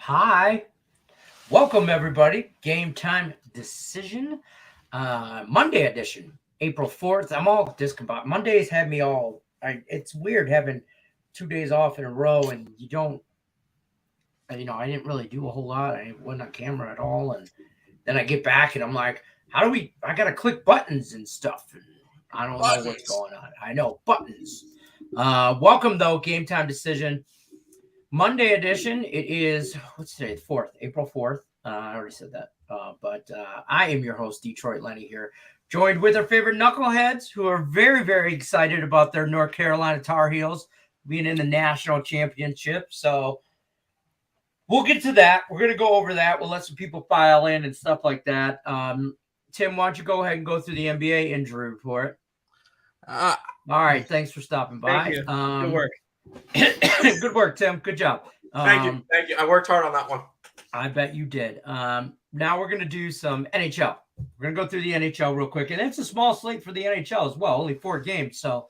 Hi, welcome everybody. Game time decision, Monday edition, April 4th. I'm all discombobulated. Mondays had me all. It's weird having 2 days off in a row, and you don't. I didn't really do a whole lot. I wasn't on camera at all, and then I get back and I'm like, how do we? I gotta click buttons and stuff, and I don't know what's going on. I know buttons. Welcome though, game time decision. Monday edition. It is what's today? The 4th, April 4th. I already said that. But I am your host, Detroit Lenny here, joined with our favorite knuckleheads who are very, very excited about their North Carolina Tar Heels being in the national championship. So we'll get to that. We're going to go over that. We'll let some people file in and stuff like that. Tim, why don't you go ahead and go through the NBA injury report? All right. Thanks for stopping by. Thank you. Good work. Good work, Tim. Good job. Thank you. I worked hard on that one. I bet you did. Now we're going to do some NHL. We're going to go through the NHL real quick. And it's a small slate for the NHL as well, only 4 games. So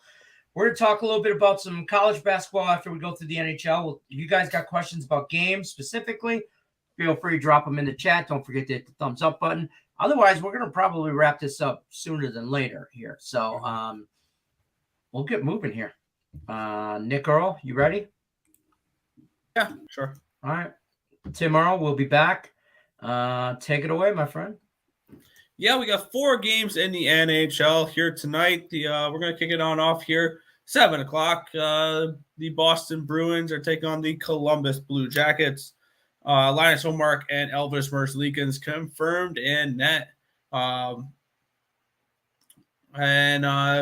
we're going to talk a little bit about some college basketball after we go through the NHL. Well, if you guys got questions about games specifically, feel free to drop them in the chat. Don't forget to hit the thumbs up button. Otherwise, we're going to probably wrap this up sooner than later here. So we'll get moving here. Nick Earl, you ready? Yeah, sure. All right. Tim Earl will be back. Take it away, my friend. Yeah, we got 4 games in the NHL here tonight. We're going to kick it off here. 7 o'clock. The Boston Bruins are taking on the Columbus Blue Jackets. Linus Ullmark and Elvis Merzlikins confirmed in net. And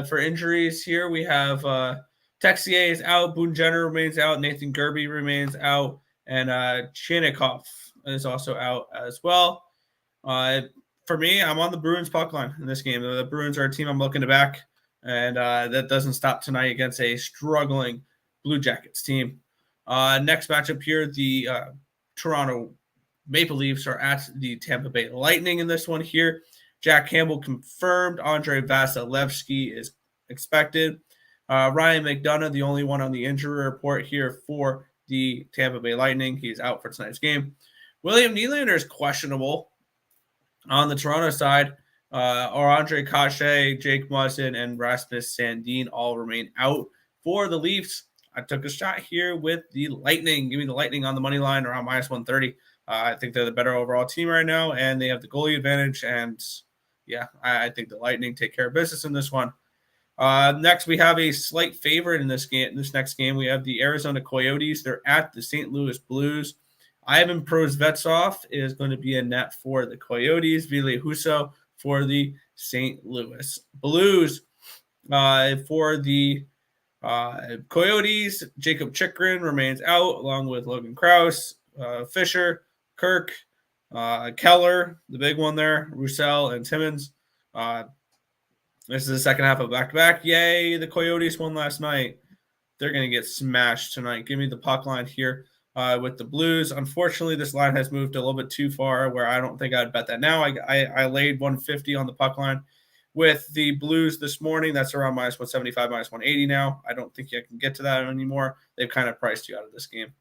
for injuries here, we have Texier is out, Boone Jenner remains out, Nathan Gerby remains out, and Chinnikov is also out as well. For me, I'm on the Bruins puck line in this game. The Bruins are a team I'm looking to back, and that doesn't stop tonight against a struggling Blue Jackets team. Next matchup here, the Toronto Maple Leafs are at the Tampa Bay Lightning in this one here. Jack Campbell confirmed. Andrei Vasilevsky is expected. Ryan McDonough, the only one on the injury report here for the Tampa Bay Lightning. He's out for tonight's game. William Nylander is questionable on the Toronto side. Andre Cachet, Jake Muzzin, and Rasmus Sandin all remain out for the Leafs. I took a shot here with the Lightning. Give me the Lightning on the money line around minus 130. I think they're the better overall team right now, and they have the goalie advantage. And, yeah, I think the Lightning take care of business in this one. Next, we have a slight favorite in this game. This next game, we have the Arizona Coyotes. They're at the St. Louis Blues. Ivan Prosvetov is going to be in net for the Coyotes. Ville Husso for the St. Louis Blues. For the Coyotes, Jacob Chikrin remains out, along with Logan Krause, Fisher, Kirk, Keller, the big one there, Roussel, and Timmins. This is the second half of back-to-back. Yay, the Coyotes won last night. They're going to get smashed tonight. Give me the puck line here with the Blues. Unfortunately, this line has moved a little bit too far where I don't think I'd bet that now. I laid 150 on the puck line with the Blues this morning. That's around minus 175, minus 180 now. I don't think you can get to that anymore. They've kind of priced you out of this game.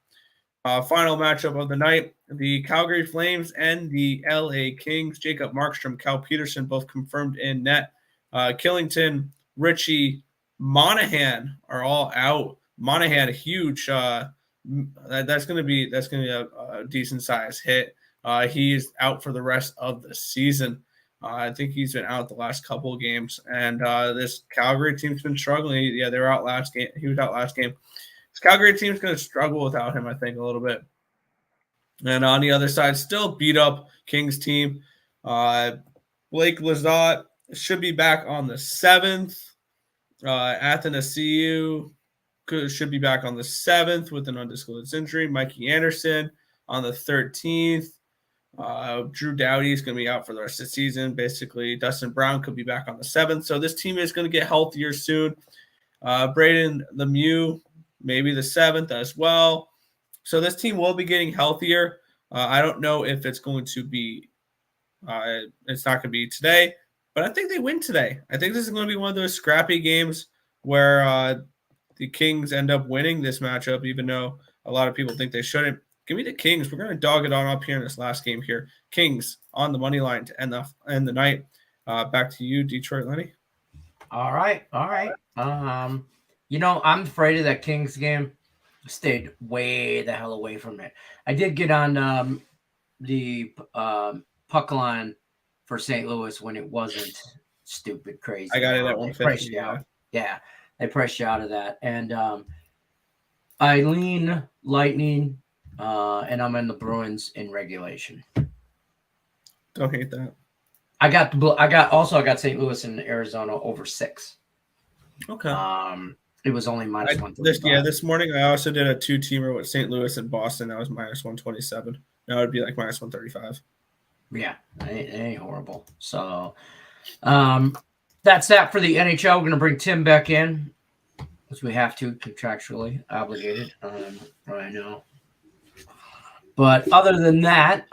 Final matchup of the night, the Calgary Flames and the LA Kings. Jacob Markstrom, Cal Peterson, both confirmed in net. Killington, Richie, Monahan are all out. Monahan, a huge. That's going to be a decent size hit. He's out for the rest of the season. I think he's been out the last couple of games, and this Calgary team's been struggling. Yeah, they were out last game. He was out last game. This Calgary team's going to struggle without him, I think, a little bit. And on the other side, still beat up Kings team. Blake Lizotte should be back on the 7th. Athanasiou should be back on the 7th with an undisclosed injury. Mikey Anderson on the 13th. Drew Doughty is going to be out for the rest of the season. Basically, Dustin Brown could be back on the 7th. So this team is going to get healthier soon. Braden Lemieux, maybe the 7th as well. So this team will be getting healthier. I don't know if it's going to be it's not going to be today, but I think they win today. I think this is going to be one of those scrappy games where the Kings end up winning this matchup, even though a lot of people think they shouldn't. Give me the Kings. We're going to dog it on up here in this last game here. Kings on the money line to end the night. Back to you, Detroit, Lenny. All right. I'm afraid of that Kings game. Stayed way the hell away from it. I did get on the puck line for St. Louis when it wasn't stupid crazy. I got it at 150. Yeah, they priced you out of that. And I lean Lightning, and I'm in the Bruins in regulation. Don't hate that. I got St. Louis and Arizona over 6. Okay. It was only minus 135. This morning I also did a 2-teamer with St. Louis and Boston. That was minus 127. Now it'd be like minus 135. Yeah, it ain't horrible. So that's that for the NHL. We're going to bring Tim back in, because we have to, contractually obligated. I know. But other than that,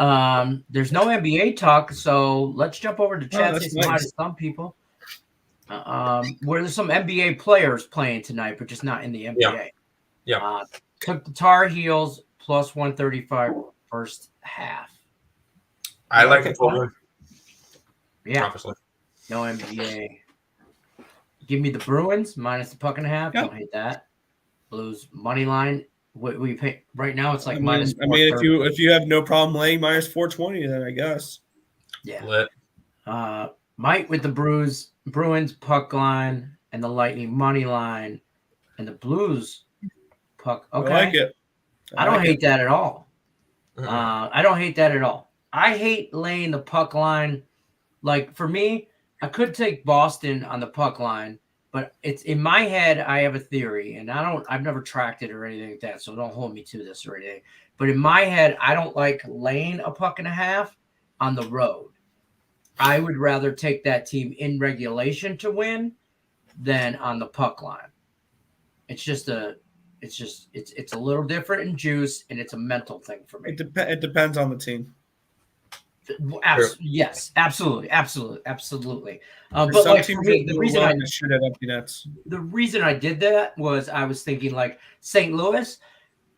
there's no NBA talk, so let's jump over to chat. Say hi to some people. Where there's some NBA players playing tonight, but just not in the NBA. Yeah. Took the Tar Heels plus 135 first half. I like it. Yeah. Obviously. No NBA. Give me the Bruins minus the puck and a half. Yep. Don't hate that. Blues money line. What we pay right now? It's like minus. I mean, if you have no problem laying minus 420, then I guess. Yeah. Lit. Mike with the Bruins puck line and the Lightning money line and the Blues puck. Okay. I like it. I don't hate that at all. I don't hate that at all. I hate laying the puck line. Like, for me, I could take Boston on the puck line, but it's in my head. I have a theory, and I've never tracked it or anything like that, so don't hold me to this or anything. But in my head, I don't like laying a puck and a half on the road. I would rather take that team in regulation to win than on the puck line. It's a little different in juice, and it's a mental thing for me. It depends on the team. Yes, absolutely. But some like, teams for me, the reason I did that was I was thinking, like, St. Louis,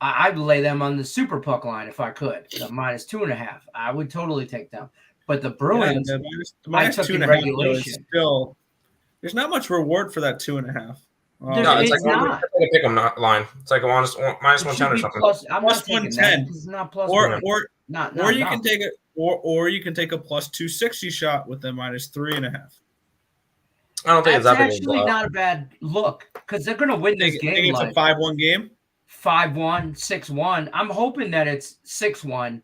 I'd lay them on the super puck line if I could. The minus 2.5. I would totally take them. But the Bruins, the minus 2.5 regulation. Still, there's not much reward for that 2.5. No, it's like not a pick 'em line. It's like a minus 110 or something. I'm plus not 110. It's not plus or you can take it, or you can take a plus 260 shot with the minus 3.5. I don't think it's that big. That's actually not a bad look, because they're going to win this game. It's a 5-1 game. 5-1, 6-1. I'm hoping that it's 6-1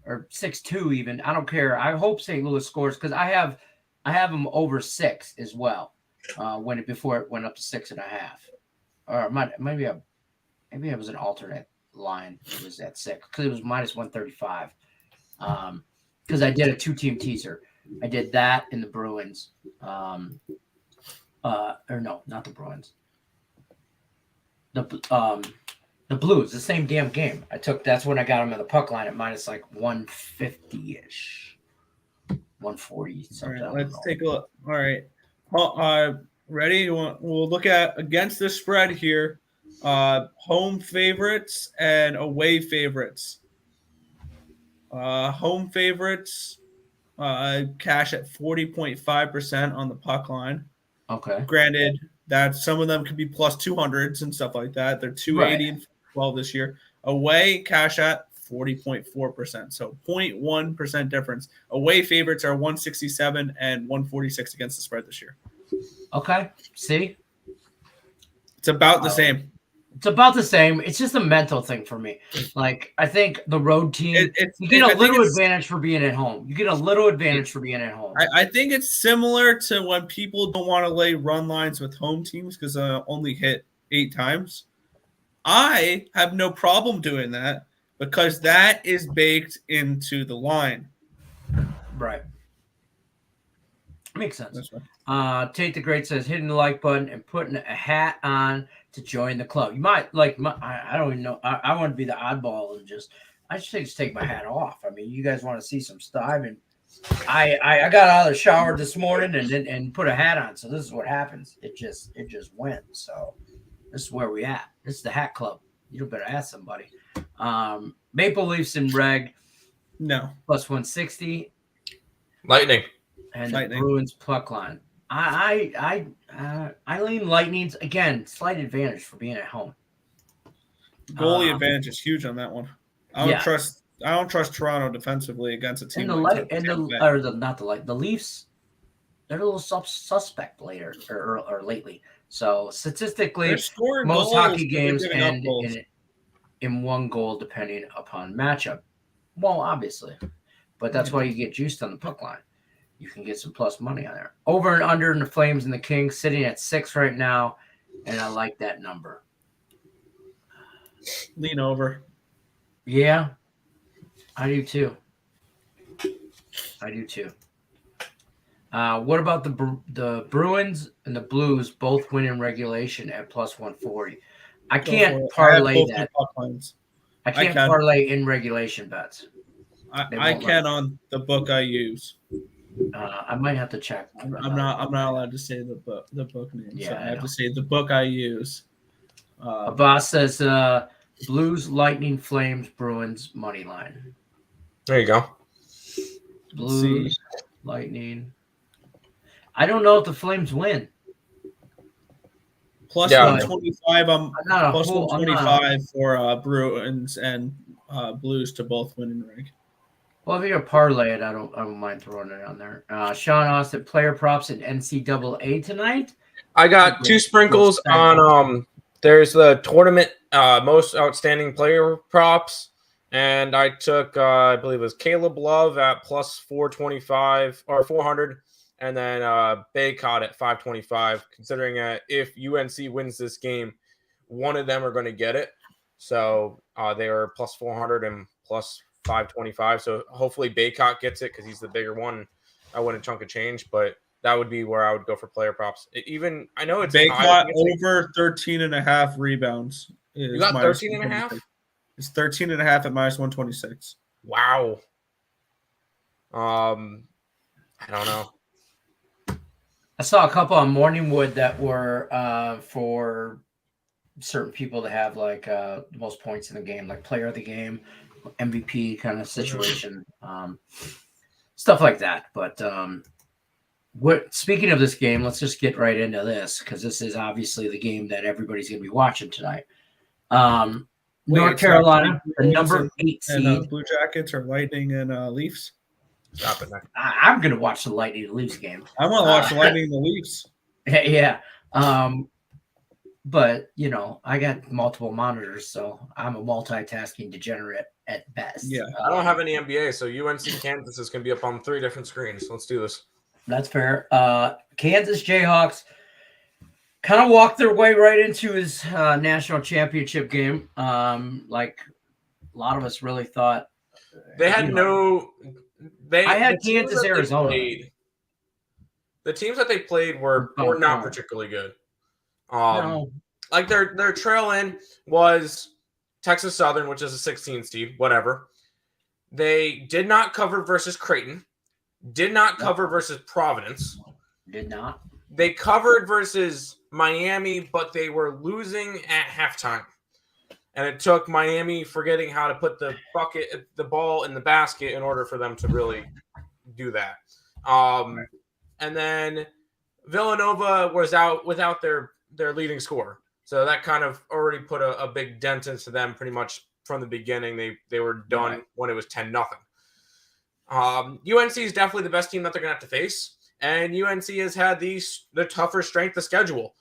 or 6-2 even. I don't care. I hope St. Louis scores, because I have them over 6 as well. Before it went up to 6.5, or maybe it was an alternate line. It was at 6 because it was minus 135. Because I did a 2-team teaser. I did that in the Bruins. Or no, not the Bruins. The Blues, the same damn game. That's when I got them in the puck line at minus like 150-ish, 140 something. All right, let's take a look. All right. Ready? We'll look at against the spread here. Home favorites and away favorites. Home favorites cash at 40.5% on the puck line. Okay. Granted, that some of them could be plus 200s and stuff like that. They're 280 and 12 this year. Away cash at 40.4%. So 0.1% difference. Away favorites are 167 and 146 against the spread this year. Okay. See? It's about the same. It's about the same. It's just a mental thing for me. Like, I think the road team, you get a little advantage for being at home. I think it's similar to when people don't want to lay run lines with home teams because only hit 8 times. I have no problem doing that because that is baked into the line. Right. Makes sense. That's right. Tate the Great says hitting the like button and putting a hat on to join the club. You might I don't even know. I want to be the oddball and I just take my hat off. I mean, you guys want to see some stuff, and I got out of the shower this morning and put a hat on. So this is what happens. It just went. So this is where we at. This is the hat club. You better ask somebody. Maple Leafs in reg No. plus 160. Lightning. And Lightning. the Bruins puck line. I lean Lightning's again. Slight advantage for being at home. Goalie advantage is huge on that one. I don't trust Toronto defensively against a team and the like light and the Leafs. They're a little suspect later or lately. So statistically, most hockey games end in one goal depending upon matchup. Well, obviously, but that's why you get juiced on the puck line. You can get some plus money on there. Over and under in the Flames and the Kings sitting at 6 right now, and I like that number. Lean over. Yeah, I do too. What about the Bruins and the Blues both win in regulation at plus 140? I can't parlay that. I can't parlay in regulation bets. I can on the book I use. I might have to check. I'm not allowed to say the book name. Yeah, so I have to say the book I use. Abbas says Blues, Lightning, Flames, Bruins money line. There you go. Blues, Lightning. I don't know if the Flames win. Plus 125. I'm plus 125 for Bruins and Blues to both win in rig. Well, if you're gonna parlay it, I don't mind throwing it on there. Sean Austin, player props in NCAA tonight. I got 2 sprinkles on there's the tournament most outstanding player props, and I took I believe it was Caleb Love at plus 425 or 400, and then Baycott at 525. Considering if UNC wins this game, one of them are going to get it, so they are plus 400 and plus 525. So hopefully Baycott gets it because he's the bigger one. I win a chunk of change, but that would be where I would go for player props. I know it's Baycott over 13.5 rebounds. You got 13.5? It's 13.5 at minus 126. Wow. I don't know. I saw a couple on Morningwood that were for certain people to have like the most points in the game, like player of the game, MVP kind of situation, stuff like that. But speaking of this game, let's just get right into this because this is obviously the game that everybody's going to be watching tonight. North Carolina, the number 8 seed. And Blue Jackets or Lightning and Leafs. Stop it. I'm going to watch the Lightning and Leafs game. I want to watch the Lightning and the Leafs. Yeah. But, I got multiple monitors, so I'm a multitasking degenerate at best. Yeah. I don't have any NBA, so UNC Kansas is going to be up on 3 different screens. Let's do this. That's fair. Kansas Jayhawks kind of walked their way right into his national championship game. Like a lot of us really thought. They had I had Kansas, Arizona. The teams that they played were not particularly good. No. Like their trail in was Texas Southern, which is a 16 seed, whatever. They did not cover versus Creighton. Did not cover versus Providence. Did not. They covered versus Miami, but they were losing at halftime. And it took Miami forgetting how to put the ball in the basket in order for them to really do that. And then Villanova was out without their leading scorer. So that kind of already put a big dent into them pretty much from the beginning. They were done when it was 10-0. UNC is definitely the best team that they're going to have to face. And UNC has had the tougher strength of schedule.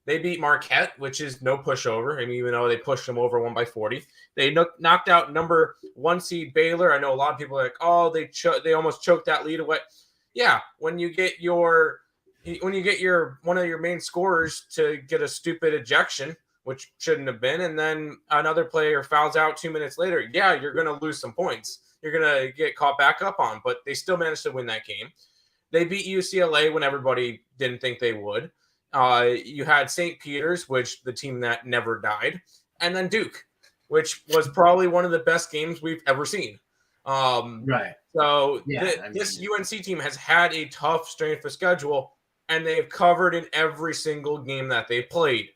They beat Marquette, which is no pushover. I mean, even though they pushed them over 1-40, they knocked out number 1 seed Baylor. I know a lot of people are like, oh, they almost choked that lead away. Yeah, when you get one of your main scorers to get a stupid ejection, which shouldn't have been, and then another player fouls out 2 minutes later, yeah, you're going to lose some points. You're going to get caught back up on, but they still managed to win that game. They beat UCLA when everybody didn't think they would. You had St. Peter's, which the team that never died, and then Duke, which was probably one of the best games we've ever seen. Right. So this UNC team has had a tough strength of schedule, and they've covered in every single game that they played.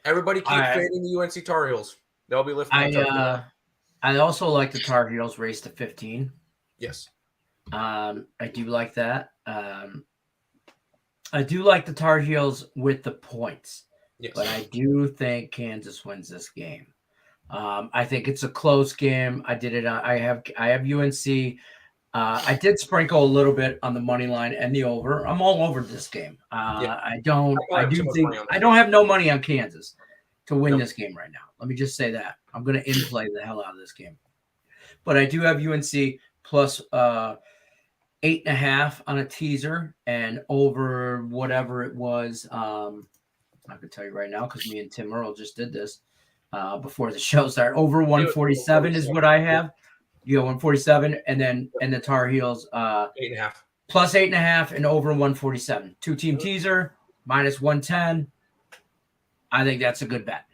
Everybody keep fading the UNC Tar Heels. They'll be lifting each other. I also like the Tar Heels race to 15. Yes. I do like that. I do like the Tar Heels with the points. Yes. But I do think Kansas wins this game. I think it's a close game. I did it. I have UNC. I did sprinkle a little bit on the money line and the over. I'm all over this game. I don't have no money on Kansas to win this game right now. Let me just say that. I'm going to in-play the hell out of this game. But I do have UNC plus 8.5 on a teaser and over whatever it was. I can tell you right now because me and Tim Earl just did this before the show started. Over 147 is what I have. You go 147, and the Tar Heels 8.5 plus 8.5 and over 147. 2-team teaser minus 110. I think that's a good bet.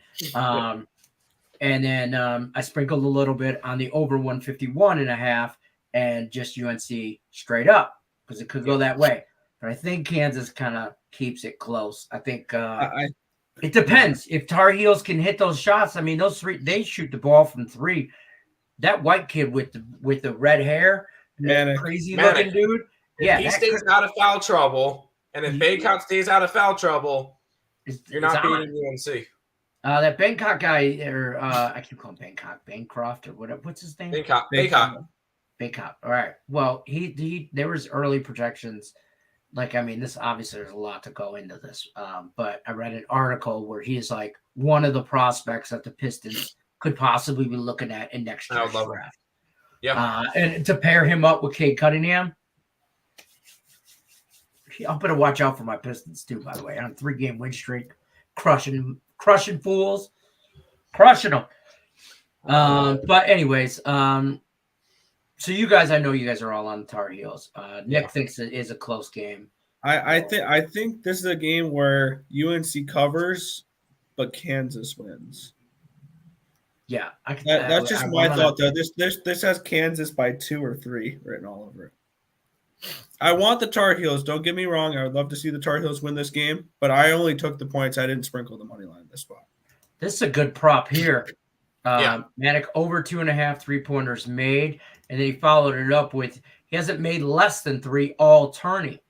And then I sprinkled a little bit on the over 151.5 and just UNC straight up because it could go that way. But I think Kansas kind of keeps it close. I think it depends. If Tar Heels can hit those shots, I mean, those three, they shoot the ball from three. That white kid with the red hair, crazy looking dude. If he stays out of foul trouble, and if Baycott stays out of foul trouble, you're not beating UNC. That Bangkok guy, or I keep calling Bangkok, Bancroft, or whatever. What's his name? Baycott. All right. Well, he there was early projections. Like, I mean, this obviously there's a lot to go into this. But I read an article where he is like one of the prospects that the Pistons could possibly be looking at in next year's draft. Yeah. And to pair him up with Cade Cunningham, I'm gonna watch out for my Pistons too. By the way, on a 3-game win streak, crushing fools, crushing them. But anyways, so you guys, I know you guys are all on the Tar Heels. Nick thinks it is a close game. I think this is a game where UNC covers, but Kansas wins. Yeah, that's just my thought though. This has Kansas by 2 or 3 written all over it. I want the Tar Heels. Don't get me wrong. I would love to see the Tar Heels win this game, but I only took the points. I didn't sprinkle the money line in this spot. This is a good prop here. Manic over 2.5 3-pointers made, and then he followed it up with he hasn't made less than 3 all tourney.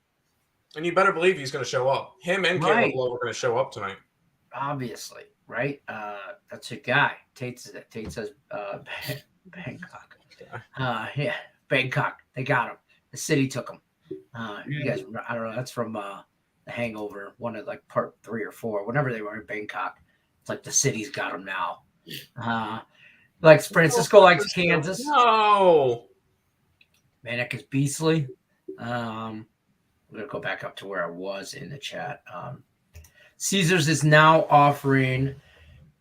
And you better believe he's going to show up. Him and Caleb Lowe are going to show up tonight. Obviously, right? That's a guy. Tate says Bangkok. Bangkok. They got him. The city took him. You guys, I don't know. That's from The Hangover, one of like part 3 or 4, whenever they were in Bangkok. It's like the city's got him now. Like Francisco likes Kansas. No. Manic is beastly. I'm going to go back up to where I was in the chat. Caesars is now offering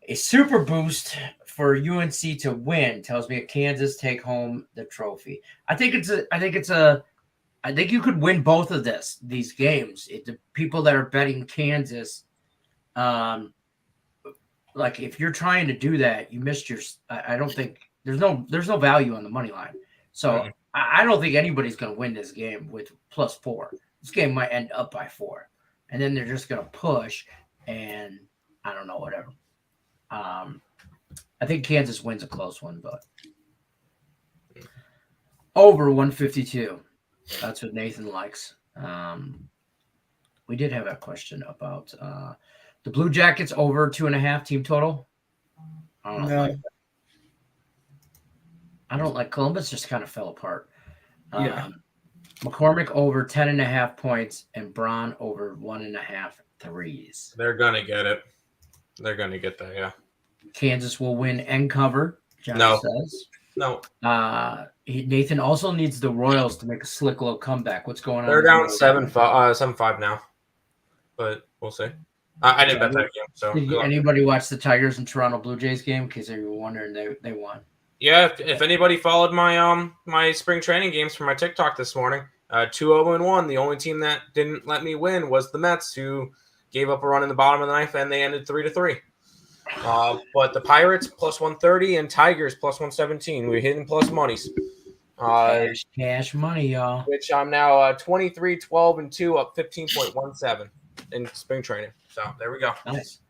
a super boost for UNC to win. Tells me Kansas take home the trophy. I think you could win both of these games. The people that are betting Kansas, like if you're trying to do that, you missed your. I don't think there's no value on the money line. So I don't think anybody's going to win this game with +4. This game might end up by 4. And then they're just going to push, and I don't know, whatever. I think Kansas wins a close one, but over 152. That's what Nathan likes. We did have a question about the Blue Jackets over 2.5 team total. I don't like Columbus. Just kind of fell apart. McCormick over 10.5 points and Braun over 1.5 threes. They're gonna get it. They're gonna get that. Yeah. Kansas will win and cover. John says. No. Nathan also needs the Royals to make a slick little comeback. What's going on? They're down 7-5 now, but we'll see. I didn't bet that game. So did anybody watch the Tigers and Toronto Blue Jays game? Because they were wondering, they won. Yeah, if anybody followed my my spring training games from my TikTok this morning, 2-0-1. The only team that didn't let me win was the Mets, who gave up a run in the bottom of the ninth, and they ended 3-3. But the Pirates +130 and Tigers +117. We're hitting plus monies. Cash money, y'all. Which I'm now 23, 12, and 2, up 15.17 in spring training. So there we go. Nice.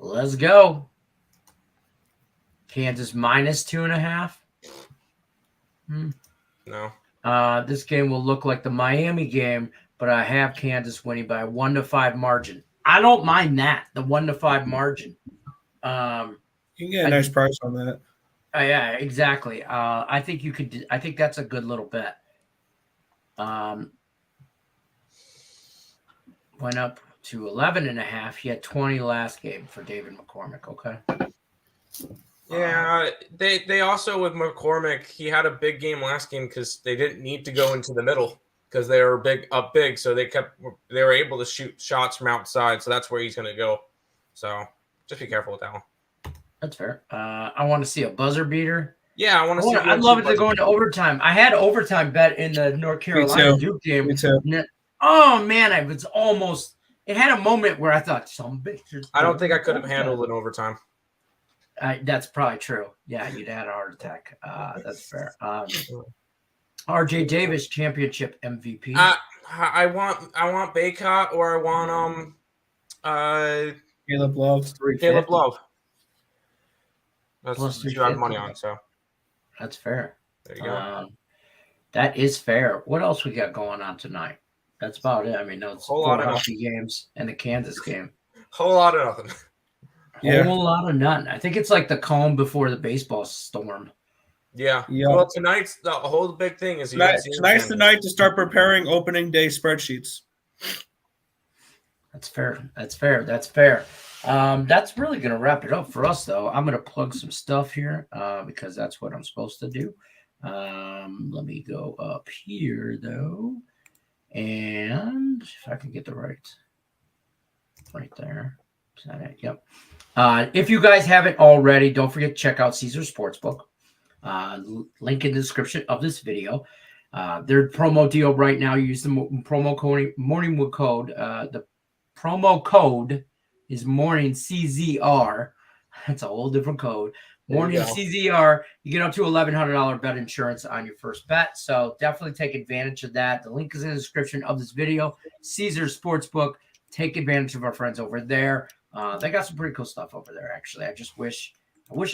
Let's go. Kansas minus 2.5. No. This game will look like the Miami game, but I have Kansas winning by a 1-5 margin. I don't mind that, the 1-5 margin. You can get a nice price on that. Yeah, exactly. I think you could. I think that's a good little bet. Went up to 11.5. He had 20 last game for David McCormick. Okay. Yeah, they also with McCormick, he had a big game last game because they didn't need to go into the middle because they were big, so they were able to shoot shots from outside, so that's where he's going to go. So just be careful with that one. That's fair. I want to see a buzzer beater. Yeah, I want to see. I'd love it to go into overtime. I had overtime bet in the North Carolina Duke game. Me too. Oh man, it was almost. It had a moment where I thought some bitches. I don't think I could have handled an overtime. That's probably true. Yeah, you'd had a heart attack. That's fair. RJ Davis championship MVP. I want Baycott or I want Caleb Love. Caleb Love. That's Plus what you have money on. So that's fair. There you go. That is fair. What else we got going on tonight? That's about it. I mean, those four hockey games and the Kansas game. Whole lot of nothing. Whole lot of nothing. I think it's like the calm before the baseball storm. Yeah. Well, tonight's the whole big thing is tonight's the night to start preparing opening day spreadsheets. That's fair. That's fair. That's fair. That's really going to wrap it up for us, though. I'm going to plug some stuff here because that's what I'm supposed to do. Let me go up here, though. And if I can get the right there. Is that it? Yep. If you guys haven't already, don't forget to check out Caesar Sportsbook. Link in the description of this video. Their promo deal right now, you use the promo code Morningwood code. The promo code is Morning CZR. That's a whole different code. Morning CZR. You get up to $1,100 bet insurance on your first bet. So definitely take advantage of that. The link is in the description of this video. Caesar Sportsbook. Take advantage of our friends over there. They got some pretty cool stuff over there, actually. I wish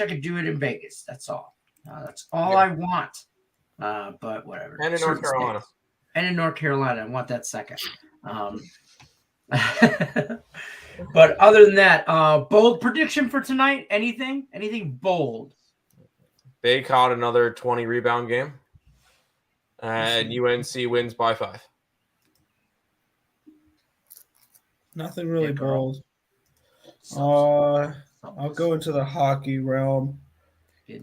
I could do it in Vegas. That's all. That's all I want. But whatever. And in North Carolina. And in North Carolina. I want that second. But other than that, bold prediction for tonight? Anything? Anything bold? They caught another 20 rebound game. And UNC wins by 5. Nothing really bold. I'll go into the hockey realm.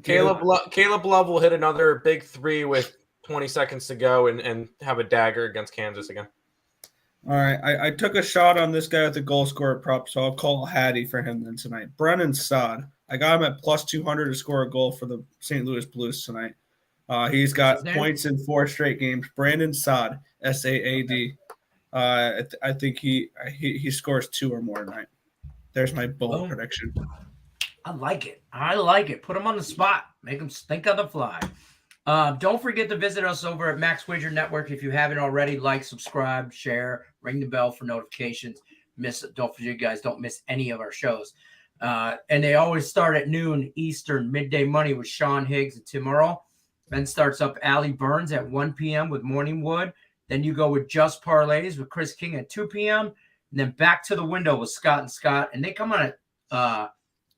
Caleb Love will hit another big 3 with 20 seconds to go and have a dagger against Kansas again. All right. I took a shot on this guy with the goal scorer prop, so I'll call Hattie for him then tonight. Brennan Saad. I got him at plus 200 to score a goal for the St. Louis Blues tonight. He's got points in 4 straight games. Brandon Saad, S-A-A-D. I think he scores 2 or more tonight. There's my bold prediction. I like it. Put him on the spot. Make him think on the fly. Don't forget to visit us over at Max Wager Network. If you haven't already, like, subscribe, share, ring the bell for notifications. Don't forget, you guys, don't miss any of our shows. And they always start at noon Eastern, midday money with Sean Higgs and Tim Earl. Then starts up Allie Burns at 1 p.m. with Morningwood. Then you go with Just Parlays with Chris King at 2 p.m. And then back to the window with Scott and Scott. And they come on at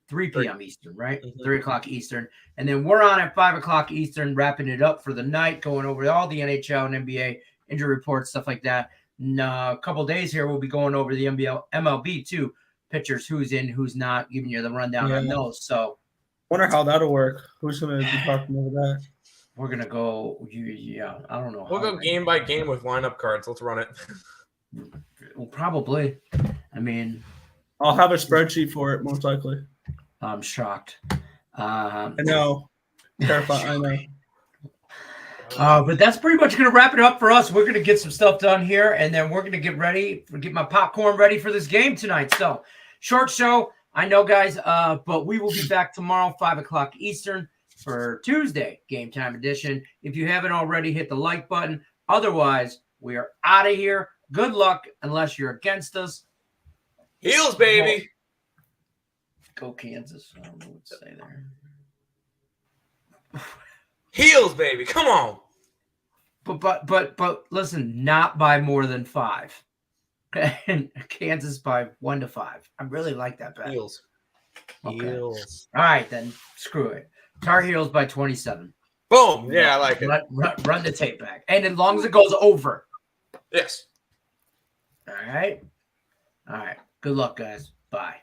3 p.m. Eastern, right? 3 o'clock Eastern. And then we're on at 5 o'clock Eastern, wrapping it up for the night, going over all the NHL and NBA injury reports, stuff like that. And a couple of days here, we'll be going over the MLB too. Pitchers, who's in, who's not, giving you the rundown on those. So wonder how that'll work. Who's going to be talking over that? We're going to go, I don't know. We'll go game by game with lineup cards. Let's run it. Well, probably. I mean, I'll have a spreadsheet for it, most likely. I'm shocked. I know. Terrifying. I know. But that's pretty much going to wrap it up for us. We're going to get some stuff done here, and then we're going to get my popcorn ready for this game tonight. So, short show, I know, guys, but we will be back tomorrow, 5 o'clock Eastern, for Tuesday Game Time Edition. If you haven't already, hit the like button. Otherwise, we are out of here. Good luck, unless you're against us. Heels, baby. Go Kansas. I don't know what to say there. Heels, baby. Come on. But listen, not by more than 5. And Kansas by 1 to 5. I really like that bet. Heels. Okay. Heels. All right, then screw it. Tar Heels by 27. Boom. Yeah, I like it. Run the tape back. And as long as it goes over. Yes. All right. All right. Good luck, guys. Bye.